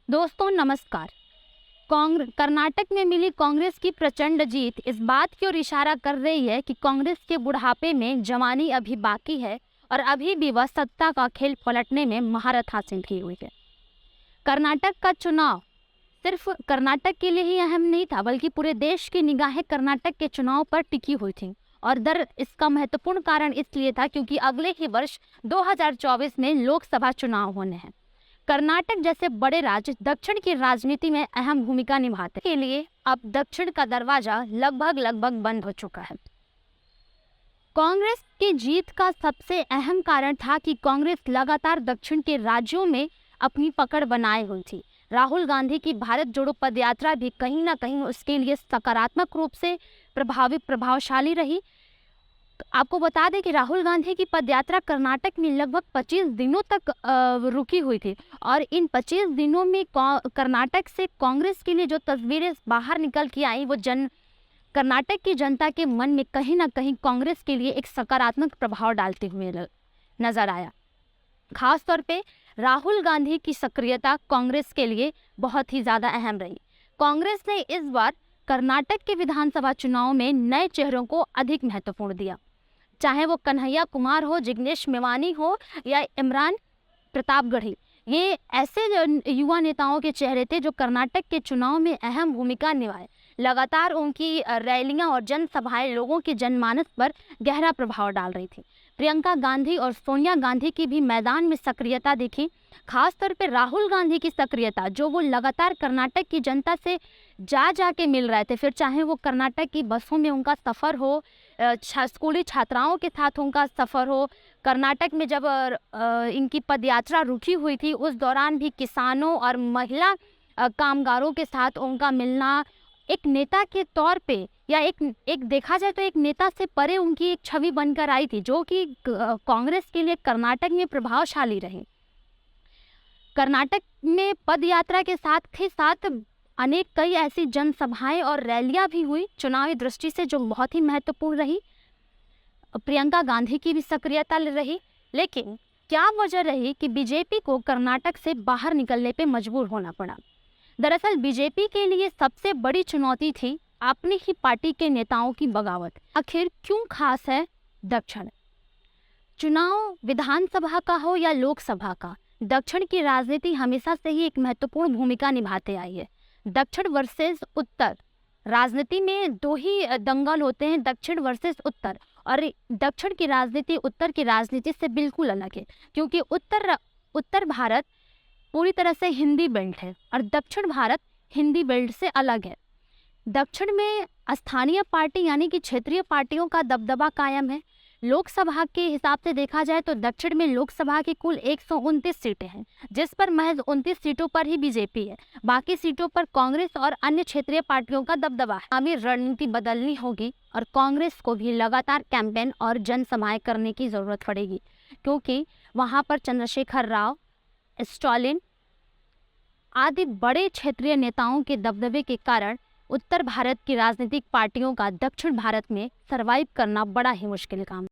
दोस्तों नमस्कार। कर्नाटक में मिली कांग्रेस की प्रचंड जीत इस बात की ओर इशारा कर रही है कि कांग्रेस के बुढ़ापे में जवानी अभी बाकी है और अभी भी वह सत्ता का खेल पलटने में महारत हासिल की हुई है। कर्नाटक का चुनाव सिर्फ कर्नाटक के लिए ही अहम नहीं था, बल्कि पूरे देश की निगाहें कर्नाटक के चुनाव पर टिकी हुई थी। और इसका महत्वपूर्ण कारण इसलिए था क्योंकि अगले ही वर्ष 2024 में लोकसभा चुनाव होने हैं। कर्नाटक जैसे बड़े राज्य दक्षिण की राजनीति में अहम भूमिका निभाते के लिए अब दक्षिण का दरवाजा लगभग बंद हो चुका है। कांग्रेस की जीत का सबसे अहम कारण था कि कांग्रेस लगातार दक्षिण के राज्यों में अपनी पकड़ बनाए हुई थी। राहुल गांधी की भारत जोड़ो पदयात्रा भी कहीं ना कहीं उसके लिए सकारात्मक रूप से प्रभावशाली रही। आपको बता दें कि राहुल गांधी की पदयात्रा कर्नाटक में लगभग 25 दिनों तक रुकी हुई थी और इन 25 दिनों में कर्नाटक से कांग्रेस के लिए जो तस्वीरें बाहर निकल के आई वो कर्नाटक की जनता के मन में कहीं ना कहीं कांग्रेस के लिए एक सकारात्मक प्रभाव डालते हुए नजर आया। खास तौर पे राहुल गांधी की सक्रियता कांग्रेस के लिए बहुत ही ज़्यादा अहम रही। कांग्रेस ने इस बार कर्नाटक के विधानसभा चुनाव में नए चेहरों को अधिक महत्वपूर्ण दिया, चाहे वो कन्हैया कुमार हो, जिग्नेश मेवानी हो या इमरान प्रतापगढ़ी। ये ऐसे युवा नेताओं के चेहरे थे जो कर्नाटक के चुनाव में अहम भूमिका निभाए। लगातार उनकी रैलियां और जनसभाएं लोगों के जनमानस पर गहरा प्रभाव डाल रही थी। प्रियंका गांधी और सोनिया गांधी की भी मैदान में सक्रियता दिखी। खास तौर पर राहुल गांधी की सक्रियता, जो वो लगातार कर्नाटक की जनता से जा के मिल रहे थे, फिर चाहे वो कर्नाटक की बसों में उनका सफ़र हो, स्कूली छात्राओं के साथ उनका सफ़र हो, कर्नाटक में जब इनकी पदयात्रा रुकी हुई थी उस दौरान भी किसानों और महिला कामगारों के साथ उनका मिलना, एक नेता के तौर पे या एक देखा जाए तो एक नेता से परे उनकी एक छवि बनकर आई थी, जो कि कांग्रेस के लिए कर्नाटक में प्रभावशाली रही। कर्नाटक में पदयात्रा के साथ ही साथ अनेक कई ऐसी जनसभाएं और रैलियां भी हुई चुनावी दृष्टि से, जो बहुत ही महत्वपूर्ण रही। प्रियंका गांधी की भी सक्रियता रही, लेकिन क्या वजह रही कि बीजेपी को कर्नाटक से बाहर निकलने पे मजबूर होना पड़ा? दरअसल बीजेपी के लिए सबसे बड़ी चुनौती थी अपनी ही पार्टी के नेताओं की बगावत। आखिर क्यों खास है दक्षिण? चुनाव विधानसभा का हो या लोकसभा का, दक्षिण की राजनीति हमेशा से ही एक महत्वपूर्ण भूमिका निभाते आई है। दक्षिण वर्सेस उत्तर, राजनीति में दो ही दंगल होते हैं, दक्षिण वर्सेस उत्तर। और दक्षिण की राजनीति उत्तर की राजनीति से बिल्कुल अलग है, क्योंकि उत्तर भारत पूरी तरह से हिंदी बेल्ट है और दक्षिण भारत हिंदी बेल्ट से अलग है। दक्षिण में स्थानीय पार्टी यानी कि क्षेत्रीय पार्टियों का दबदबा कायम है। लोकसभा के हिसाब से देखा जाए तो दक्षिण में लोकसभा की कुल 129 सीटें हैं, जिस पर महज 29 सीटों पर ही बीजेपी है। बाकी सीटों पर कांग्रेस और अन्य क्षेत्रीय पार्टियों का दबदबा है। हमें रणनीति बदलनी होगी और कांग्रेस को भी लगातार कैंपेन और जनसभाएं करने की जरूरत पड़ेगी, क्योंकि वहां पर चंद्रशेखर राव, स्टालिन आदि बड़े क्षेत्रीय नेताओं के दबदबे के कारण उत्तर भारत की राजनीतिक पार्टियों का दक्षिण भारत में सरवाइव करना बड़ा ही मुश्किल काम है।